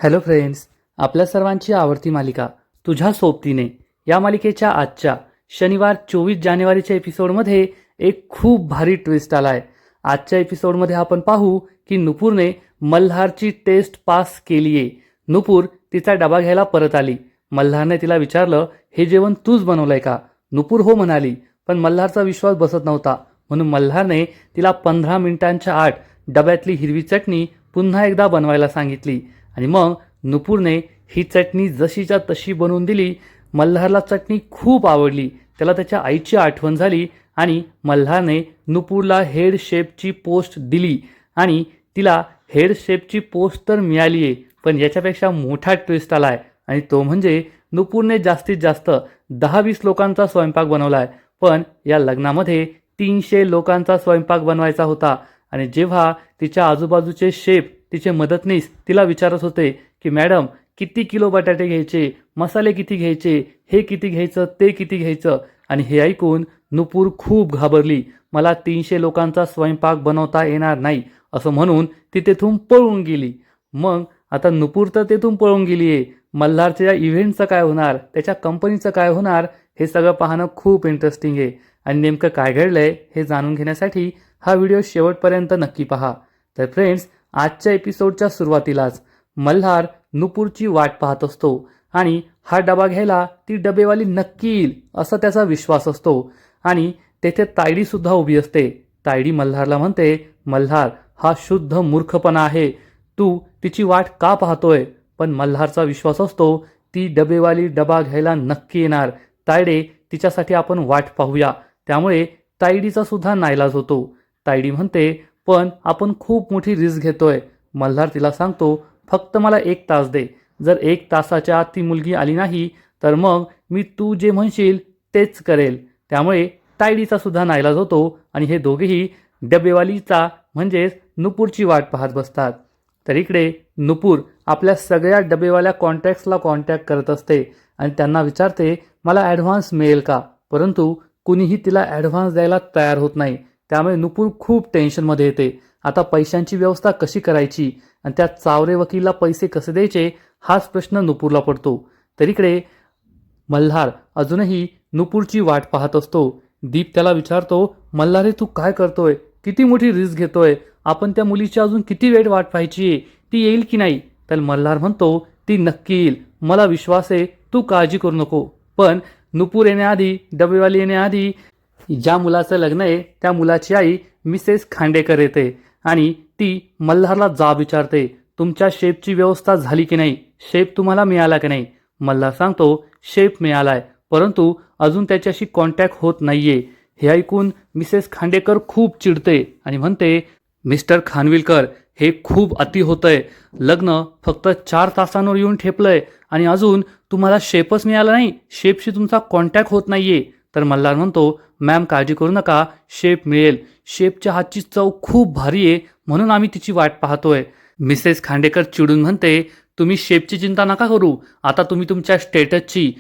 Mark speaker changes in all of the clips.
Speaker 1: Hello friends, आपल्या सर्वांची आवडती मालिका तुझ्या सोबतीने या मालिकेच्या आजच्या शनिवार 24 जानेवारीच्या एपिसोडमध्ये एक खूप भारी ट्विस्ट आला आहे. आजच्या एपिसोडमध्ये आपण पाहू की नुपूरने मल्हारची टेस्ट पास केली आहे. नुपूर तिचा डबा घ्यायला परत आली. मल्हारने तिला विचारलं, हे जेवण तूच बनवलंय का? नुपूर हो म्हणाली, पण मल्हारचा विश्वास बसत नव्हता. म्हणून मल्हारने तिला 15 मिनिटांच्या आत डब्यातली हिरवी चटणी पुन्हा एकदा बनवायला सांगितली. आणि मग नुपूरने ही चटणी जशीच्या तशी बनवून दिली. मल्हारला चटणी खूप आवडली. त्याला त्याच्या आईची आठवण झाली आणि मल्हारने नुपूरला हेड शेफची पोस्ट दिली आणि तिला हेड शेफची पोस्ट तर मिळाली आहे, पण याच्यापेक्षा मोठा ट्विस्ट आला आहे आणि तो म्हणजे नुपूरने जास्तीत जास्त 10-20 लोकांचा स्वयंपाक बनवला आहे. पण या लग्नामध्ये 300 लोकांचा स्वयंपाक बनवायचा होता. आणि जेव्हा तिच्या आजूबाजूचे शेफ, तिचे मदतनीस तिला विचारत होते की मॅडम किती किलो बटाटे घ्यायचे, मसाले किती घ्यायचे, हे किती घ्यायचं, ते किती घ्यायचं, आणि हे ऐकून नुपूर खूप घाबरली. मला 300 लोकांचा स्वयंपाक बनवता येणार नाही असं म्हणून ती तेथून पळून गेली. मग आता नुपूर तर तेथून पळून गेली आहे. मल्हारच्या इव्हेंटचं काय होणार, त्याच्या कंपनीचं काय होणार, हे सगळं पाहणं खूप इंटरेस्टिंग आहे. आणि नेमकं काय घडलंय हे जाणून घेण्यासाठी हा व्हिडिओ शेवटपर्यंत नक्की पहा. तर फ्रेंड्स, आजच्या एपिसोडच्या सुरुवातीलाच मल्हार नुपूरची वाट पाहत असतो आणि हा डबा घ्यायला ती डबेवाली नक्की येईल असा त्याचा विश्वास असतो. आणि तेथे तायडी सुद्धा उभी असते. तायडी मल्हारला म्हणते, मल्हार, हा शुद्ध मूर्खपणा आहे. तू तिची वाट का पाहतोय? पण मल्हारचा विश्वास असतो ती डबेवाली डबा घ्यायला नक्की येणार. तायडे, तिच्यासाठी आपण वाट पाहूया. त्यामुळे तायडीचा सुद्धा नाईलाज होतो. तायडी म्हणते, पण आपण खूप मोठी रिस्क घेतोय. मल्हार तिला सांगतो, फक्त मला 1 तास दे. जर 1 तासाच्या आत ती मुलगी आली नाही तर मग मी तू जे म्हणशील तेच करेल. त्यामुळे तायडीचा सुद्धा नाईलाज होतो आणि हे दोघेही डबेवालीचा म्हणजेच नुपूरची वाट पाहत बसतात. तर इकडे नुपूर आपल्या सगळ्या डबेवाल्या कॉन्टॅक्ट्सला कॉन्टॅक्ट करत असते आणि त्यांना विचारते, मला ॲडव्हान्स मिळेल का? परंतु कुणीही तिला ॲडव्हान्स द्यायला तयार होत नाही. त्यामुळे नुपूर खूप टेन्शनमध्ये येते. आता पैशांची व्यवस्था कशी करायची आणि त्या चावरे वकीलला पैसे कसे द्यायचे हाच प्रश्न नुपूरला पडतो. तर इकडे मल्हार अजूनही नुपूरची वाट पाहत असतो. दीप त्याला विचारतो, मल्हार तू काय करतोय? किती मोठी रिस्क घेतोय? आपण त्या मुलीची अजून किती वेळ वाट पाहायची? ती येईल की नाही? तर मल्हार म्हणतो, ती नक्की येईल, मला विश्वास आहे, तू काळजी करू नको. पण नुपूर येण्याआधी, डबेवाली येण्याआधी ज्या मुलाचं लग्न आहे त्या मुलाची आई मिसेस खांडेकर येते आणि ती मल्हारला जाब विचारते, तुमच्या शेफची व्यवस्था झाली की नाही? शेफ तुम्हाला मिळाला की नाही? मल्हार सांगतो, शेफ मिळालाय, परंतु अजून त्याच्याशी कॉन्टॅक्ट होत नाहीये. हे ऐकून मिसेस खांडेकर खूप चिडते आणि म्हणते, मिस्टर खानविलकर, हे खूप अति होतंय. लग्न फक्त 4 तासांवर येऊन ठेपलंय आणि अजून तुम्हाला शेफच मिळाला नाही, शेफशी तुमचा कॉन्टॅक्ट होत नाहीये. तर मल्हार म्हणतो, मॅम काळजी करू नका, शेफ मिळेल. शेफच्या हातची चव खूप भारी आहे, म्हणून आम्ही तिची वाट पाहतोय. मिसेस खांडेकर चिडून म्हणते, तुम्ही शेफची चिंता नका करू. आता तुम्ही तुमच्या स्टेटसची,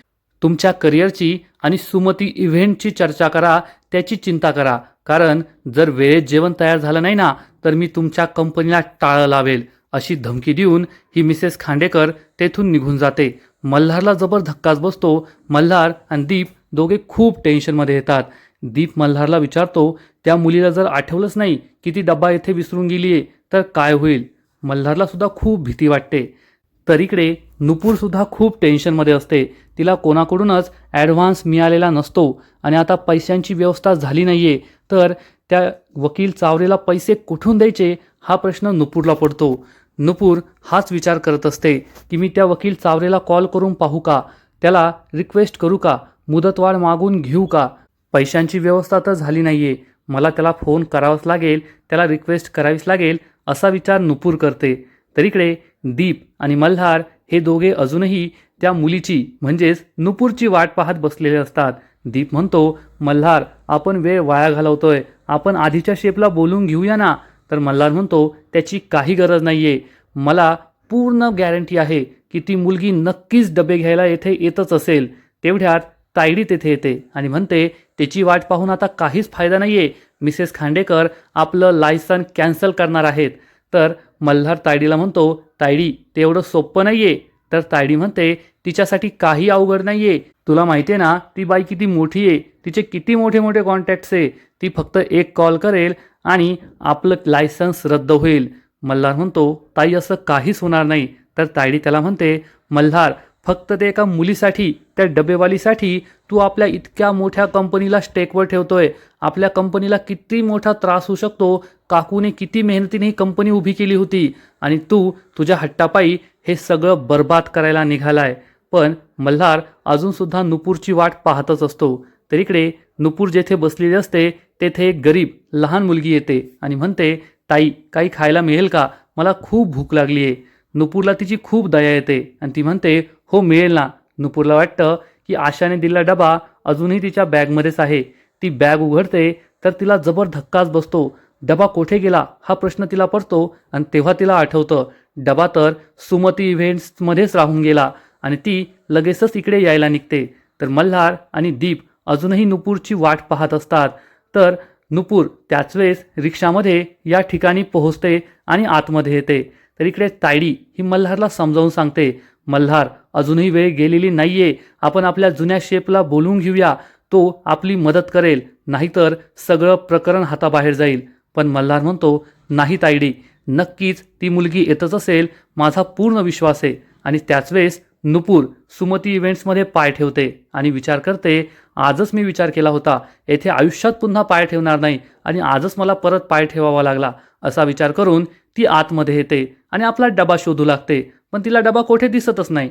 Speaker 1: तुमच्या करिअरची आणि सुमती इव्हेंटची चर्चा करा, त्याची चिंता करा. कारण जर वेळेत जेवण तयार झालं नाही ना तर मी तुमच्या कंपनीला टाळं लावेल. अशी धमकी देऊन ही मिसेस खांडेकर तेथून निघून जाते. मल्हारला जबर धक्काच बसतो. मल्हार आणि दीप दोघे खूप टेन्शनमध्ये येतात. दीप मल्हारला विचारतो, त्या मुलीला जर आठवलंच नाही की ती डब्बा येथे विसरून गेली आहे तर काय होईल? मल्हारला सुद्धा खूप भीती वाटते. तर इकडे नुपूर सुद्धा खूप टेन्शनमध्ये असते. तिला कोणाकडूनच ॲडव्हान्स मिळालेला नसतो आणि आता पैशांची व्यवस्था झाली नाहीये, तर त्या वकील चावरेला पैसे कुठून द्यायचे हा प्रश्न नुपूरला पडतो. नुपूर हाच विचार करत असते की मी त्या वकील चावरेला कॉल करून पाहू का, त्याला रिक्वेस्ट करू का, मुदतवाढ मागून घेऊ का? पैशांची व्यवस्था तर झाली नाहीये, मला त्याला फोन करावाच लागेल, त्याला रिक्वेस्ट करावीच लागेल असा विचार नुपूर करते. तर इकडे दीप आणि मल्हार हे दोघे अजूनही त्या मुलीची म्हणजेच नुपूरची वाट पाहत बसलेले असतात. दीप म्हणतो, मल्हार आपण वेळ वाया घालवतोय, आपण आधीच्या शेफला बोलून घेऊया ना. तर मल्हार म्हणतो, त्याची काही गरज नाहीये, मला पूर्ण गॅरंटी आहे की ती मुलगी नक्कीच डबे घ्यायला येथे येतच असेल. तेवढ्यात तायडी तेथे येते आणि म्हणते, त्याची वाट पाहून आता काहीच फायदा नाहीये, मिसेस खांडेकर आपलं लायसन कॅन्सल करणार आहेत. तर मल्हार तायडीला म्हणतो, तायडी ते एवढं सोपं नाहीये. तर तायडी म्हणते, तिच्यासाठी काही अवघड नाहीये. तुला माहिती आहे ना ती बाई किती मोठी आहे, तिचे किती मोठे मोठे कॉन्टॅक्ट्स आहे. ती फक्त एक कॉल करेल आणि आपलं लायसन्स रद्द होईल. मल्हार म्हणतो, ताई असं काहीच होणार नाही. तर तायडी त्याला म्हणते, मल्हार फक्त ते एका मुलीसाठी, त्या डबेवालीसाठी तू आपल्या इतक्या मोठ्या कंपनीला स्टेकवर ठेवतोय. आपल्या कंपनीला किती मोठा त्रास होऊ शकतो. काकूने किती मेहनतीने ही कंपनी उभी केली होती आणि तू तुझ्या हट्टापायी हे सगळं बर्बाद करायला निघालाय. पण मल्हार अजूनसुद्धा नुपूरची वाट पाहतच असतो. तर इकडे नुपूर जेथे बसलेली असते तेथे एक गरीब लहान मुलगी येते आणि म्हणते, ताई काही खायला मिळेल का, मला खूप भूक लागली आहे. नुपूरला तिची खूप दया येते आणि ती म्हणते, हो मिळेल ना. नुपूरला वाटतं की आशाने दिलेला डबा अजूनही तिच्या बॅगमध्येच आहे. ती बॅग उघडते तर तिला जबर धक्काच बसतो. डबा कोठे गेला हा प्रश्न तिला पडतो आणि तेव्हा तिला आठवतं, डबा तर सुमती इव्हेंट्समध्येच राहून गेला आणि ती लगेचच इकडे यायला निघते. तर मल्हार आणि दीप अजूनही नुपूरची वाट पाहत असतात. तर नुपूर त्याच वेळेस रिक्षामध्ये या ठिकाणी पोहोचते आणि आतमध्ये येते. तर इकडे तायडी ही मल्हारला समजावून सांगते, मल्हार अजूनही वेळ गेलेली नाहीये. आपण आपल्या जुन्या शेपला बोलवून घेऊया, तो आपली मदत करेल, नाहीतर सगळं प्रकरण हाताबाहेर जाईल. पण मल्हार म्हणतो, नाही तायडी, नक्कीच ती मुलगी येतच असेल, माझा पूर्ण विश्वास आहे. आणि त्याच वेळेस नुपूर सुमती इव्हेंट्समध्ये पाय ठेवते आणि विचार करते, आजच मी विचार केला होता येथे आयुष्यात पुन्हा पाय ठेवणार नाही आणि आजच मला परत पाय ठेवावा लागला. असा विचार करून ती आतमध्ये येते आणि आपला डबा शोधू लागते. पण तिला डबा कोठे दिसतच नाही.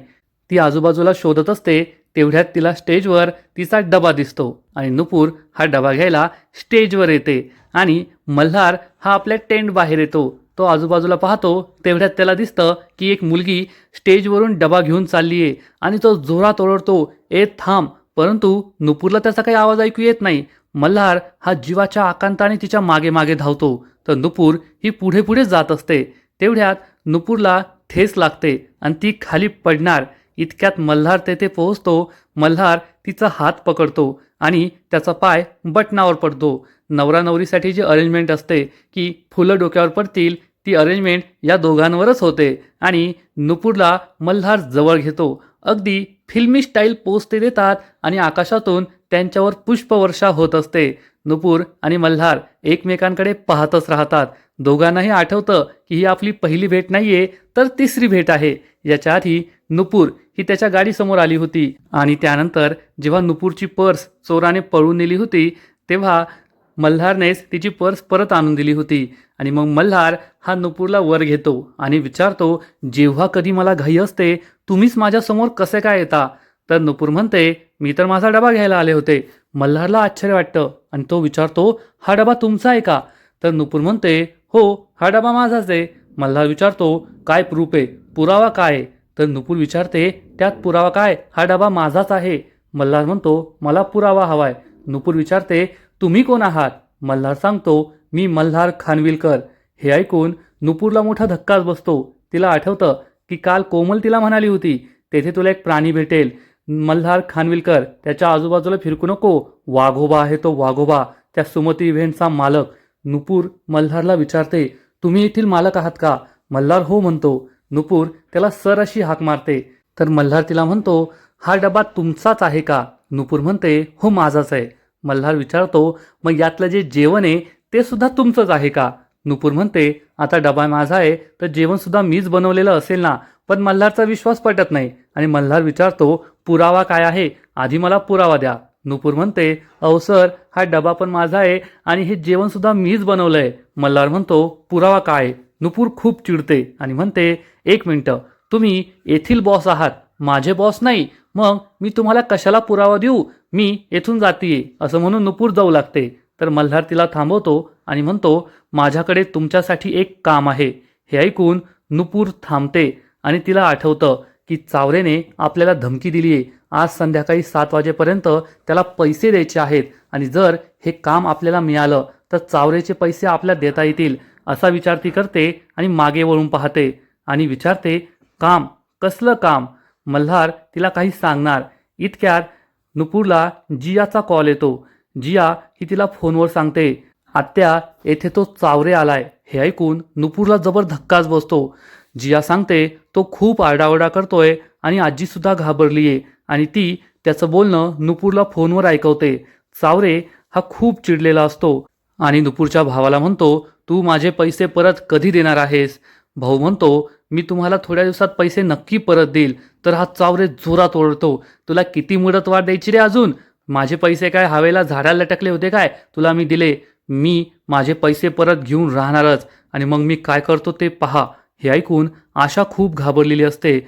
Speaker 1: ती आजूबाजूला शोधत असते. तेवढ्यात तिला स्टेजवर तिचा डबा दिसतो आणि नुपूर हा डबा घ्यायला स्टेजवर येते आणि मल्हार हा आपल्या टेंट बाहेर येतो. तो आजूबाजूला पाहतो. तेवढ्यात त्याला दिसतं की एक मुलगी स्टेजवरून डबा घेऊन चालली आहे आणि तो जोरात ओरडतो, ए थांब. परंतु नुपूरला त्याचा काही आवाज ऐकू येत नाही. मल्हार हा जीवाच्या आकांताने तिच्या मागे मागे धावतो. तर नुपूर ही पुढे पुढे जात असते. तेवढ्यात नुपूरला ठेस लागते आणि ती खाली पडणार. इतक्यात मल्हार तेथे पोहोचतो. मल्हार तिचा हात पकडतो आणि त्याचा पाय बटनावर पडतो. नवरा नवरीसाठी जी अरेंजमेंट असते की फुलं डोक्यावर पडतील, ती अरेंजमेंट या दोघांवरच होते आणि नुपूरला मल्हार जवळ घेतो. अगदी फिल्मी स्टाईल पोज ते देतात आणि आकाशातून त्यांच्यावर पुष्पवर्षा होत असते. नुपूर आणि मल्हार एकमेकांकडे पाहतच राहतात. दोघांनाही आठवतं की ही आपली पहिली भेट नाहीये, तर तिसरी भेट आहे. याच्या आधी नुपूर ही त्याच्या गाडीसमोर आली होती आणि त्यानंतर जेव्हा नुपूरची पर्स चोराने पळून नेली होती तेव्हा मल्हारनेच तिची पर्स परत आणून दिली होती. आणि मग मल्हार हा नुपूरला वर घेतो आणि विचारतो, जेव्हा कधी मला घाई असते तुम्हीच माझ्यासमोर कसे काय येता. तर नुपूर म्हणते, मी तर माझा डबा घ्यायला आले होते. मल्हारला आश्चर्य वाटतं आणि तो विचारतो, हा डबा तुमचा आहे का. तर नुपूर म्हणते, हो हा डबा माझाच आहे. मल्हार विचारतो, काय प्रूफ आहे, पुरावा काय आहे. तर नुपूर विचारते, त्यात पुरावा काय, हा डबा माझाच आहे. मल्हार म्हणतो, मला पुरावा हवाय. नुपूर विचारते, तुम्ही कोण आहात. मल्हार सांगतो, मी मल्हार खानविलकर. हे ऐकून नुपूरला मोठा धक्काच बसतो. तिला आठवतं की काल कोमल तिला म्हणाली होती तेथे तुला एक प्राणी भेटेल. मल्हार खानविलकर, त्याच्या आजूबाजूला फिरकू नको, वाघोबा आहे तो, वाघोबा, त्या सुमती इव्हेंटचा मालक. नुपूर मल्हारला विचारते, तुम्ही येथील मालक आहात का. मल्हार हो म्हणतो. नुपूर त्याला सर अशी हाक मारते. तर मल्हार तिला म्हणतो, हा डबा तुमचाच आहे का. नुपूर म्हणते, हो माझाच आहे. मल्हार विचारतो, मग यातलं जे जेवण आहे ते सुद्धा तुमचंच आहे का. नुपूर म्हणते, आता डबा माझा आहे तर जेवण सुद्धा मीच बनवलेलं असेल ना. पण मल्हारचा विश्वास पटत नाही आणि मल्हार विचारतो, पुरावा काय आहे, आधी मला पुरावा द्या. नुपूर म्हणते, अहो सर, हा डबा पण माझा आहे आणि हे जेवण सुद्धा मीच बनवलंय. मल्हार म्हणतो, पुरावा काय. नुपूर खूप चिडते आणि म्हणते, एक मिनिटं, तुम्ही येथील बॉस आहात, माझे बॉस नाही. मग मी तुम्हाला कशाला पुरावा देऊ, मी येथून जातीये. असं म्हणून नुपूर जाऊ लागते. तर मल्हार तिला थांबवतो आणि म्हणतो, माझ्याकडे तुमच्यासाठी एक काम आहे. हे ऐकून नुपूर थांबते आणि तिला आठवतं की चावरेने आपल्याला धमकी दिली आहे. आज संध्याकाळी 7 वाजेपर्यंत त्याला पैसे द्यायचे आहेत आणि जर हे काम आपल्याला मिळालं तर चावरेचे पैसे आपल्याला देता येतील. असा विचार ती करते आणि मागे वळून पाहते आणि विचारते, काम, कसलं काम. मल्हार तिला काही सांगणार इतक्यात नुपूरला जियाचा कॉल येतो. जिया ही तिला फोनवर सांगते, आत्या येथे तो चावरे आलाय. हे ऐकून नुपूरला जबर धक्काच बसतो. जिया सांगते तो खूप आरडाओरडा करतोय आणि आजीसुद्धा घाबरलीये आणि ती त्याचं बोलणं नुपूरला फोनवर ऐकवते. चावरे हा खूप चिडलेला असतो आणि नुपूरच्या भावाला म्हणतो, तू माझे पैसे परत कधी देणार आहेस? भाऊ म्हणतो, मी तुम्हाला थोड्या दिवसात पैसे नक्की परत देईल. तर हा चावरे जोरात ओरडतो, तुला किती मुदतवाढ द्यायची रे अजून? माझे पैसे काय हवेला झाडाला लटकले होते काय? तुला मी दिले. मी माझे पैसे परत घेऊन राहणारच आणि मग मी काय करतो ते पहा. हे ऐकून आशा खूप घाबरलेली असते.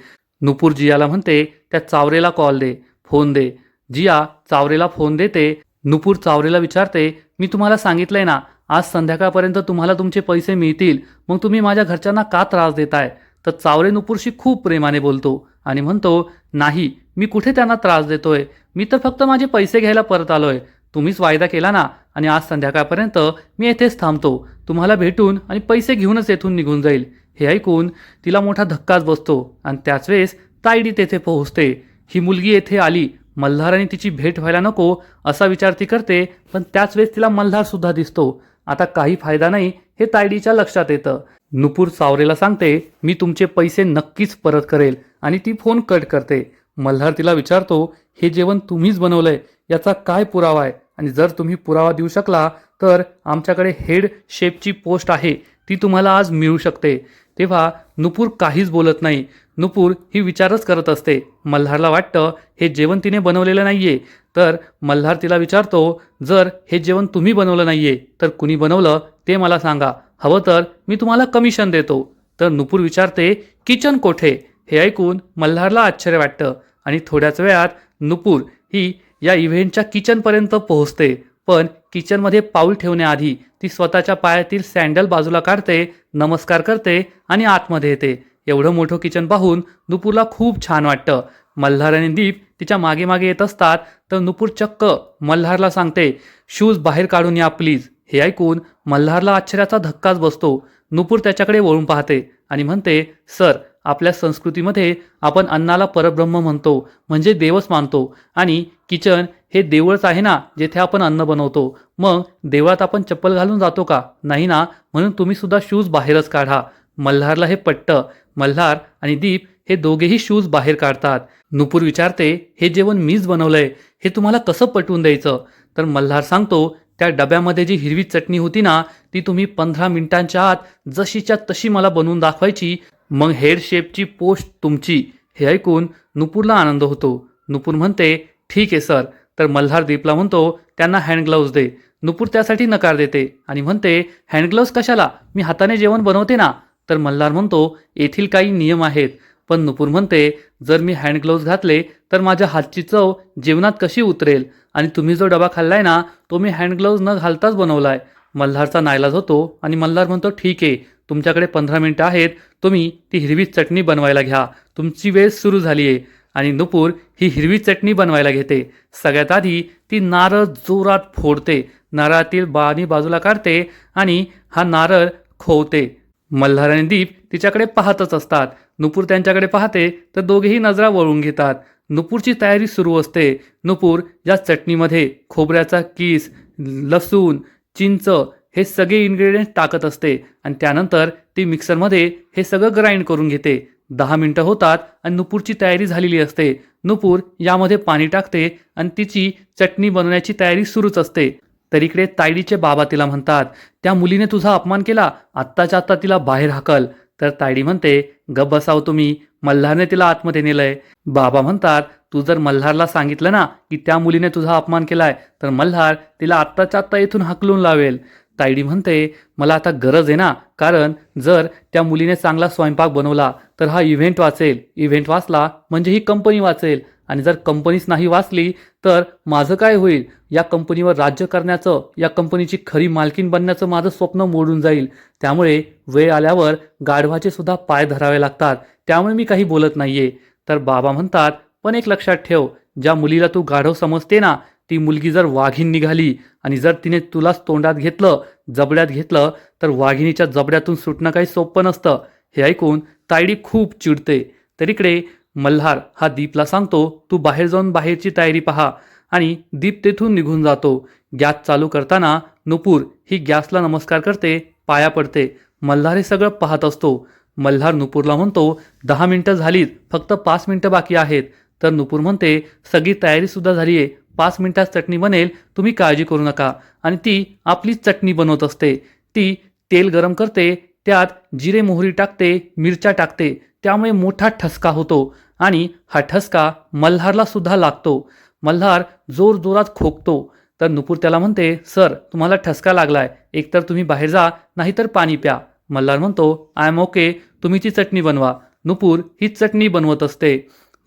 Speaker 1: नुपूर जियाला म्हणते, त्या चावरेला कॉल दे, फोन दे. जिया चावरेला फोन देते. नुपूर चावरेला विचारते, मी तुम्हाला सांगितलंय ना आज संध्याकाळपर्यंत तुम्हाला तुमचे पैसे मिळतील, मग तुम्ही माझ्या घरच्यांना का त्रास देताय? तर चावरे नुपूरशी खूप प्रेमाने बोलतो आणि म्हणतो, नाही मी कुठे त्यांना त्रास देतोय, मी तर फक्त माझे पैसे घ्यायला परत आलोय. तुम्हीच वायदा केला ना आणि आज संध्याकाळपर्यंत मी येथेच थांबतो. तुम्हाला भेटून आणि पैसे घेऊनच येथून निघून जाईल. हे ऐकून तिला मोठा धक्काच बसतो आणि त्याच वेळेस तायडी तेथे पोहोचते. ही मुलगी येथे आली, मल्हार तिची भेट व्हायला नको असा विचार ती करते, पण त्याच वेळेस तिला मल्हार सुद्धा दिसतो. आता काही फायदा नाही हे तायडीच्या लक्षात येतं. नुपूर चावरेला सांगते, मी तुमचे पैसे नक्कीच परत करेल आणि ती फोन कट करते. मल्हार तिला विचारतो, हे जेवण तुम्हीच बनवलंय याचा काय पुरावा आहे? आणि जर तुम्ही पुरावा देऊ शकला तर आमच्याकडे हेड शेफची पोस्ट आहे, ती तुम्हाला आज मिळू शकते. तेव्हा नुपूर काहीच बोलत नाही. नुपूर ही विचारच करत असते. मल्हारला वाटतं हे जेवण तिने बनवलेलं नाहीये. तर मल्हार तिला विचारतो, जर हे जेवण तुम्ही बनवलं नाहीये तर कुणी बनवलं ते मला सांगा, हवं तर मी तुम्हाला कमिशन देतो. तर नुपूर विचारते, किचन कोठे? हे ऐकून मल्हारला आश्चर्य वाटतं आणि थोड्याच वेळात नुपूर ही या इव्हेंटच्या किचनपर्यंत पोहोचते. पण किचनमध्ये पाऊल ठेवण्याआधी ती स्वतःच्या पायातील सँडल बाजूला काढते, नमस्कार करते आणि आतमध्ये येते. एवढं मोठं किचन पाहून नुपूरला खूप छान वाटतं. मल्हार आणि दीप तिच्या मागे मागे येत असतात तर नुपूर चक्क मल्हारला सांगते, शूज बाहेर काढून या प्लीज. हे ऐकून मल्हारला आश्चर्याचा धक्काच बसतो. नुपूर त्याच्याकडे वळून पाहते आणि म्हणते, सर आपल्या संस्कृतीमध्ये आपण अन्नाला परब्रह्म म्हणतो, म्हणजे देवच मानतो आणि किचन हे देऊळच आहे ना जेथे आपण अन्न बनवतो. मग देवळात आपण चप्पल घालून जातो का? नाही ना, म्हणून तुम्ही सुद्धा शूज बाहेरच काढा. मल्हारला हे पटतं. मल्हार आणि दीप हे दोघेही शूज बाहेर काढतात. नुपूर विचारते, हे जेवण मीच बनवलंय, हे तुम्हाला कसं पटवून द्यायचं? तर मल्हार सांगतो, त्या डब्यामध्ये जी हिरवी चटणी होती ना ती तुम्ही 15 मिनिटांच्या आत जशीच्या तशी मला बनवून दाखवायची, मग हेड शेफची पोस्ट तुमची. हे ऐकून नुपूरला आनंद होतो. नुपूर म्हणते, ठीक आहे सर. तर मल्हार दीपला म्हणतो, त्यांना हँड ग्लोव्ज दे. नुपूर त्यासाठी नकार देते आणि म्हणते, हँड ग्लोव्ज कशाला, मी हाताने जेवण बनवते ना. तर मल्हार म्हणतो, येथील काही नियम आहेत. पण नुपूर म्हणते, जर मी हँड ग्लोव्ज घातले तर माझ्या हातची चव जेवणात कशी उतरेल? आणि तुम्ही जो डबा खाल्लाय ना तो मी हँड ग्लोव्ज न घालताच बनवलाय. मल्हारचा नाईलाज होतो आणि मल्हार म्हणतो, ठीक आहे, तुमच्याकडे 15 मिनिटं आहेत, तुम्ही ती हिरवी चटणी बनवायला घ्या, तुमची वेळ सुरू झाली आहे. आणि नुपूर ही हिरवी चटणी बनवायला घेते. सगळ्यात आधी ती नारळ जोरात फोडते, नारळातील बाणी बाजूला काढते आणि हा नारळ खोवते. मल्हार आणि दीप तिच्याकडे पाहतच असतात. नुपूर त्यांच्याकडे पाहते तर दोघेही नजरा वळून घेतात. नुपूरची तयारी सुरू असते. नुपूर या चटणीमध्ये खोबऱ्याचा किस, लसूण, चिंच हे सगळे इन्ग्रेडियंट्स टाकत असते आणि त्यानंतर ती मिक्सरमध्ये हे सगळं ग्राइंड करून घेते. 10 मिनिटं होतात आणि नुपूरची तयारी झालेली असते. नुपूर यामध्ये पाणी टाकते आणि तिची चटणी बनवण्याची तयारी सुरूच असते. तर इकडे तायडीचे बाबा तिला म्हणतात, त्या मुलीने तुझा अपमान केला, आत्ताच्या आत्ता तिला बाहेर हाकल. तर तायडी म्हणते, गप बसाव तुम्ही, मल्हारने तिला आतमध्ये नेलंय. बाबा म्हणतात, तू जर मल्हारला सांगितलं ना की त्या मुलीने तुझा अपमान केलाय तर मल्हार तिला आत्ताच्या आत्ता इथून हाकलून लावेल. तायडी म्हणते, मला आता गरज आहे ना, कारण जर त्या मुलीने चांगला स्वयंपाक बनवला तर हा इव्हेंट वाचेल, इव्हेंट वाचला म्हणजे ही कंपनी वाचेल, आणि जर कंपनीच नाही वाचली तर माझं काय होईल? या कंपनीवर राज्य करण्याचं, या कंपनीची खरी मालकीन बनण्याचं माझं स्वप्न मोडून जाईल. त्यामुळे वेळ आल्यावर गाढवाचे सुद्धा पाय धरावे लागतात, त्यामुळे मी काही बोलत नाहीये. तर बाबा म्हणतात, पण एक लक्षात ठेव, ज्या मुलीला तू गाढव समजते ना ती मुलगी जर वाघीण निघाली आणि जर तिने तुलाच तोंडात घेतलं, जबड्यात घेतलं, तर वाघिणीच्या जबड्यातून सुटणं काही सोपं नसतं. हे ऐकून तायडी खूप चिडते. तर इकडे मल्हार हा दीपला सांगतो, तू बाहेर जाऊन बाहेरची तयारी पहा, आणि दीप तेथून निघून जातो. गॅस चालू करताना नुपूर ही गॅसला नमस्कार करते, पाया पडते. मल्हार हे सगळं पाहत असतो. मल्हार नुपूरला म्हणतो 10 मिनिटं झालीत, फक्त 5 मिनिटं बाकी आहेत. तर नुपूर म्हणते सगळी तयारीसुद्धा झाली आहे, 5 मिनिटात चटणी बनेल, तुम्ही काळजी करू नका. आणि ती आपलीच चटणी बनवत असते. ती तेल गरम करते, त्यात जिरे मोहरी टाकते, मिरच्या टाकते, त्यामुळे मोठा ठसका होतो आणि हा ठसका मल्हारला सुद्धा लागतो. मल्हार जोरजोरात खोकतो. तर नुपूर त्याला म्हणते सर तुम्हाला ठसका लागलाय, एकतर तुम्ही बाहेर जा नाहीतर पाणी प्या. मल्हार म्हणतो आय एम ओके, तुम्ही ती चटणी बनवा. नुपूर ही चटणी बनवत असते.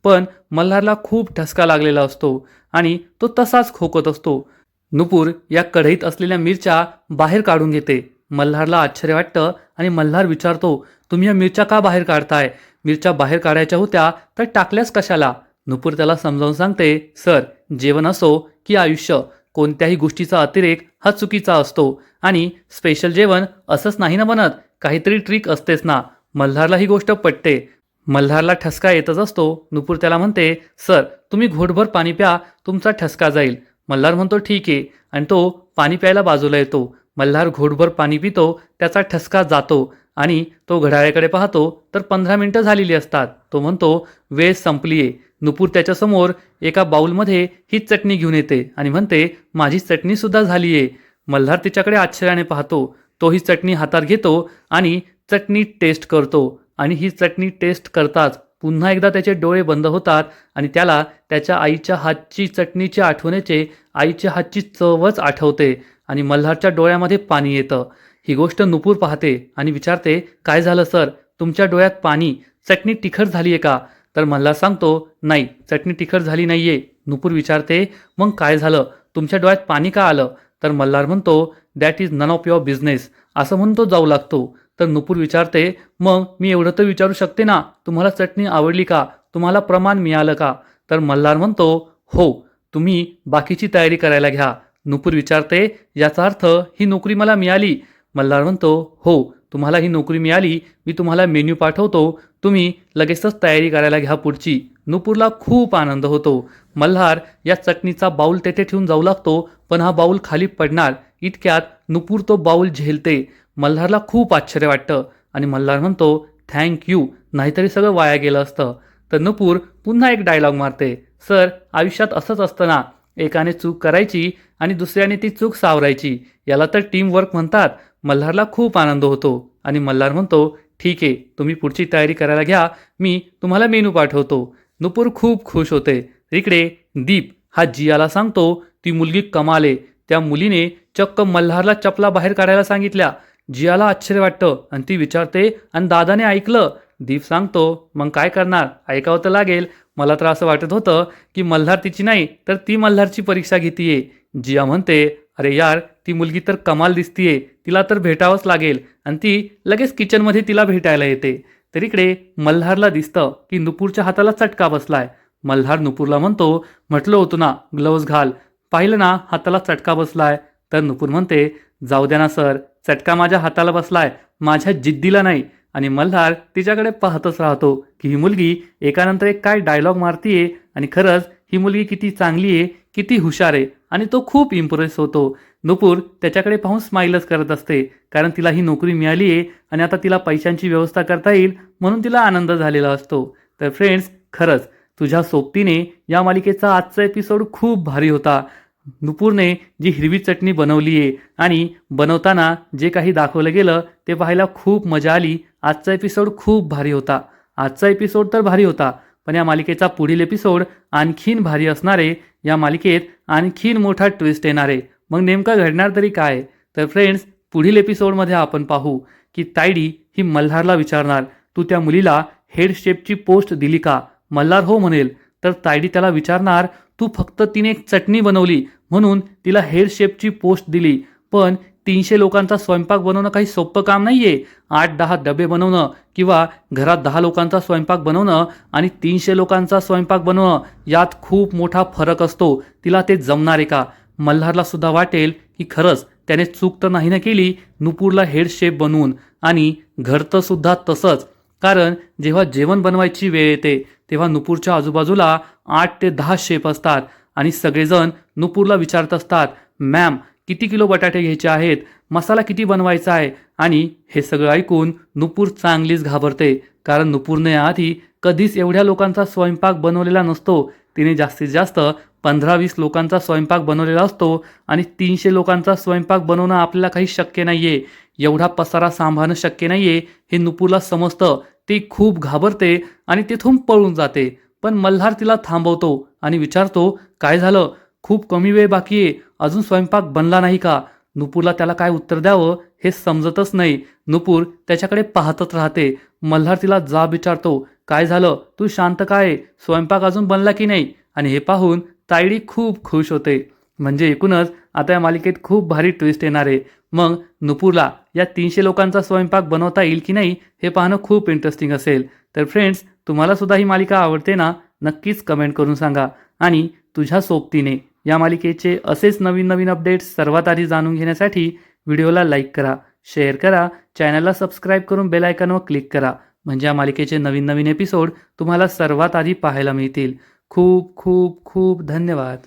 Speaker 1: पण मल्हारला खूप ठसका लागलेला असतो आणि तो तसाच खोकत असतो. नुपूर या कढईत असलेल्या मिरच्या बाहेर काढून घेते. मल्हारला आश्चर्य वाटतं आणि मल्हार विचारतो तुम्ही या मिरच्या का बाहेर काढताय? मिरच्या बाहेर काढायच्या होत्या तर टाकल्यास कशाला? नुपूर त्याला समजावून सांगते सर जेवण असो की आयुष्य, कोणत्याही गोष्टीचा अतिरेक हा चुकीचा असतो आणि स्पेशल जेवण असंच नाही ना बनत, काहीतरी ट्रिक असतेच ना. मल्हारला ही गोष्ट पटते. मल्हारला ठसका येतच असतो. नुपूर त्याला म्हणते सर तुम्ही घोटभर पाणी प्या, तुमचा ठसका जाईल. मल्हार म्हणतो ठीक आहे आणि तो पाणी प्यायला बाजूला येतो. मल्हार घोटभर पाणी पितो, त्याचा ठसका जातो आणि तो घड्याळाकडे पाहतो तर 15 मिनिटं झालेली असतात. तो म्हणतो वेळ संपली आहे. नुपूर त्याच्यासमोर एका बाऊलमध्ये ही चटणी घेऊन येते आणि म्हणते माझी चटणी सुद्धा झाली आहे. मल्हार तिच्याकडे आश्चर्याने पाहतो. तो ही चटणी हातात घेतो आणि चटणी टेस्ट करतो आणि ही चटणी टेस्ट करताच पुन्हा एकदा त्याचे डोळे बंद होतात आणि त्याला त्याच्या आईच्या हातची चटणीची आठवण येते. आईच्या हातची चवच आठवते आणि मल्हारच्या डोळ्यामध्ये पाणी येतं. ही गोष्ट नुपूर पाहते आणि विचारते काय झालं सर, तुमच्या डोळ्यात पाणी, चटणी तिखट झाली आहे का? तर मल्हार सांगतो नाही चटणी तिखट झाली नाहीये. नुपूर विचारते मग काय झालं, तुमच्या डोळ्यात पाणी का आलं? तर मल्हार म्हणतो that is none of your business, असं म्हणतो जाऊ लागतो. तर नुपूर विचारते मग मी एवढं तर विचारू शकते ना, तुम्हाला चटणी आवडली का, तुम्हाला प्रमाण मिळालं का? तर मल्हार म्हणतो हो, तुम्ही बाकीची तयारी करायला घ्या. नुपूर विचारते याचा अर्थ ही नोकरी मला मिळाली? मल्हार म्हणतो हो, तुम्हाला ही नोकरी मिळाली, मी तुम्हाला मेन्यू पाठवतो, तुम्ही लगेचच तयारी करायला घ्या पुढची. नुपूरला खूप आनंद होतो. मल्हार या चटणीचा बाऊल तेथे ठेवून जाऊ लागतो, पण हा बाऊल खाली पडणार इतक्यात नुपूर तो बाऊल झेलते. मल्हारला खूप आश्चर्य वाटतं आणि मल्हार म्हणतो थँक यू, नाहीतरी सगळं वाया गेलं असतं. तर नुपूर पुन्हा एक डायलॉग मारते सर आयुष्यात असंच असतं ना, एकाने चूक करायची आणि दुसऱ्याने ती चूक सावरायची, याला तर टीम वर्क म्हणतात. मल्हारला खूप आनंद होतो आणि मल्हार म्हणतो ठीक आहे, तुम्ही पुढची तयारी करायला घ्या, मी तुम्हाला मेनू पाठवतो. नुपूर खूप खुश होते. इकडे दीप हा जियाला सांगतो ती मुलगी कमाल आहे, त्या मुलीने चक्क मल्हारला चपला बाहेर काढायला सांगितल्या. जियाला आश्चर्य वाटतं आणि ती विचारते आणि दादाने ऐकलं? दीप सांगतो मग काय करणार, ऐकावं तर लागेल. मला तर असं वाटत होतं की मल्हार तिची नाही तर ती मल्हारची परीक्षा घेतीये. जिया म्हणते अरे यार ती मुलगी तर कमाल दिसतीये, तिला तर भेटावंच लागेल आणि ती लगेच किचनमध्ये तिला भेटायला येते. तर इकडे मल्हारला दिसतं की नुपूरच्या हाताला चटका बसलाय. मल्हार नुपूरला म्हणतो म्हटलं होतं ना ग्लव्ज घाल, पाहिलं ना हाताला चटका बसलाय. तर नुपूर म्हणते जाऊ द्या ना सर, चटका माझ्या हाताला बसलाय, माझ्या जिद्दीला नाही. आणि मल्हार तिच्याकडे पाहतच राहतो की ही मुलगी एकानंतर एक काय डायलॉग मारतीये आणि खरंच ही मुलगी किती चांगली आहे, किती हुशार आहे आणि तो खूप इम्प्रेस होतो. नुपूर त्याच्याकडे पाहून स्माईलच करत असते, कारण तिला ही नोकरी मिळाली आहे आणि आता तिला पैशांची व्यवस्था करता येईल म्हणून तिला आनंद झालेला असतो. तर फ्रेंड्स खरंच तुझ्या सोबतीने या मालिकेचा आजचा एपिसोड खूप भारी होता. नुपूरने जी हिरवी चटणी बनवली आहे आणि बनवताना जे काही दाखवलं गेलं ते पाहायला खूप मजा आली. आजचा एपिसोड खूप भारी होता. आजचा एपिसोड तर भारी होता, पण या मालिकेचा पुढील एपिसोड आणखीन भारी असणार आहे. या मालिकेत आणखीन मोठा ट्विस्ट येणार आहे. मग नेमकं घडणार तरी काय? तर फ्रेंड्स पुढील एपिसोडमध्ये आपण पाहू की तायडी ही मल्हारला विचारणार तू त्या मुलीला हेड शेफची पोस्ट दिली का? मल्हार हो म्हणेल. तर तायडी त्याला विचारणार तू फक्त तिने एक चटणी बनवली म्हणून तिला हेड शेफची पोस्ट दिली, पण 300 लोकांचा स्वयंपाक बनवणं काही सोपं काम नाहीये. 8-10 डबे बनवणं किंवा घरात 10 लोकांचा स्वयंपाक बनवणं आणि 300 लोकांचा स्वयंपाक बनवणं यात खूप मोठा फरक असतो. तिला ते जमणार आहे का? मल्हारला सुद्धा वाटेल की खरंच त्याने चूक तर नाही ना केली नुपूरला हेड शेफ बनवून. आणि घरचं सुद्धा तसंच, कारण जेव्हा जेवण बनवायची वेळ येते तेव्हा नुपूरच्या आजूबाजूला 8 ते 10 शेफ असतात आणि सगळेजण नुपूरला विचारत असतात मॅम किती किलो बटाटे घ्यायचे आहेत, मसाला किती बनवायचा आहे. आणि हे सगळं ऐकून नुपूर चांगलीच घाबरते, कारण नुपूरने आधी कधीच एवढ्या लोकांचा स्वयंपाक बनवलेला नसतो. तिने जास्तीत जास्त 15-20 लोकांचा स्वयंपाक बनवलेला असतो आणि 300 लोकांचा स्वयंपाक बनवणं आपल्याला काही शक्य नाहीये. एवढा पसारा सांभाळणं शक्य नाहीये हे नुपूरला समजतं. ती खूप घाबरते आणि तिथून पळून जाते. पण मल्हार तिला थांबवतो आणि विचारतो, काय झालं? खूप कमी वेळ बाकी आहे, अजून स्वयंपाक बनला नाही का? नुपूरला त्याला काय उत्तर द्यावं हे समजतच नाही. नुपूर त्याच्याकडे पाहतच राहते. मल्हार तिला जाब विचारतो, काय झालं? तू शांत काय? स्वयंपाक अजून बनला की नाही? आणि हे पाहून तायडी खूप खुश होते. म्हणजे एकूणच आता या मालिकेत खूप भारी ट्विस्ट येणार आहे. मग नुपूरला या 300 लोकांचा स्वयंपाक बनवता येईल की नाही हे पाहणं खूप इंटरेस्टिंग असेल. तर फ्रेंड्स, तुम्हाला सुद्धा ही मालिका आवडते ना? नक्कीच कमेंट करून सांगा. आणि तुझ्या सोबतीने या मालिकेचे असेच नवीन नवीन अपडेट्स सर्वात आधी जाणून घेण्यासाठी व्हिडिओला लाईक करा, शेअर करा, चॅनलला सबस्क्राईब करून बेल आयकॉनवर क्लिक करा. म्हणजे या मालिकेचे नवीन नवीन एपिसोड तुम्हाला सर्वात आधी पाहायला मिळतील. खूप खूप खूप धन्यवाद.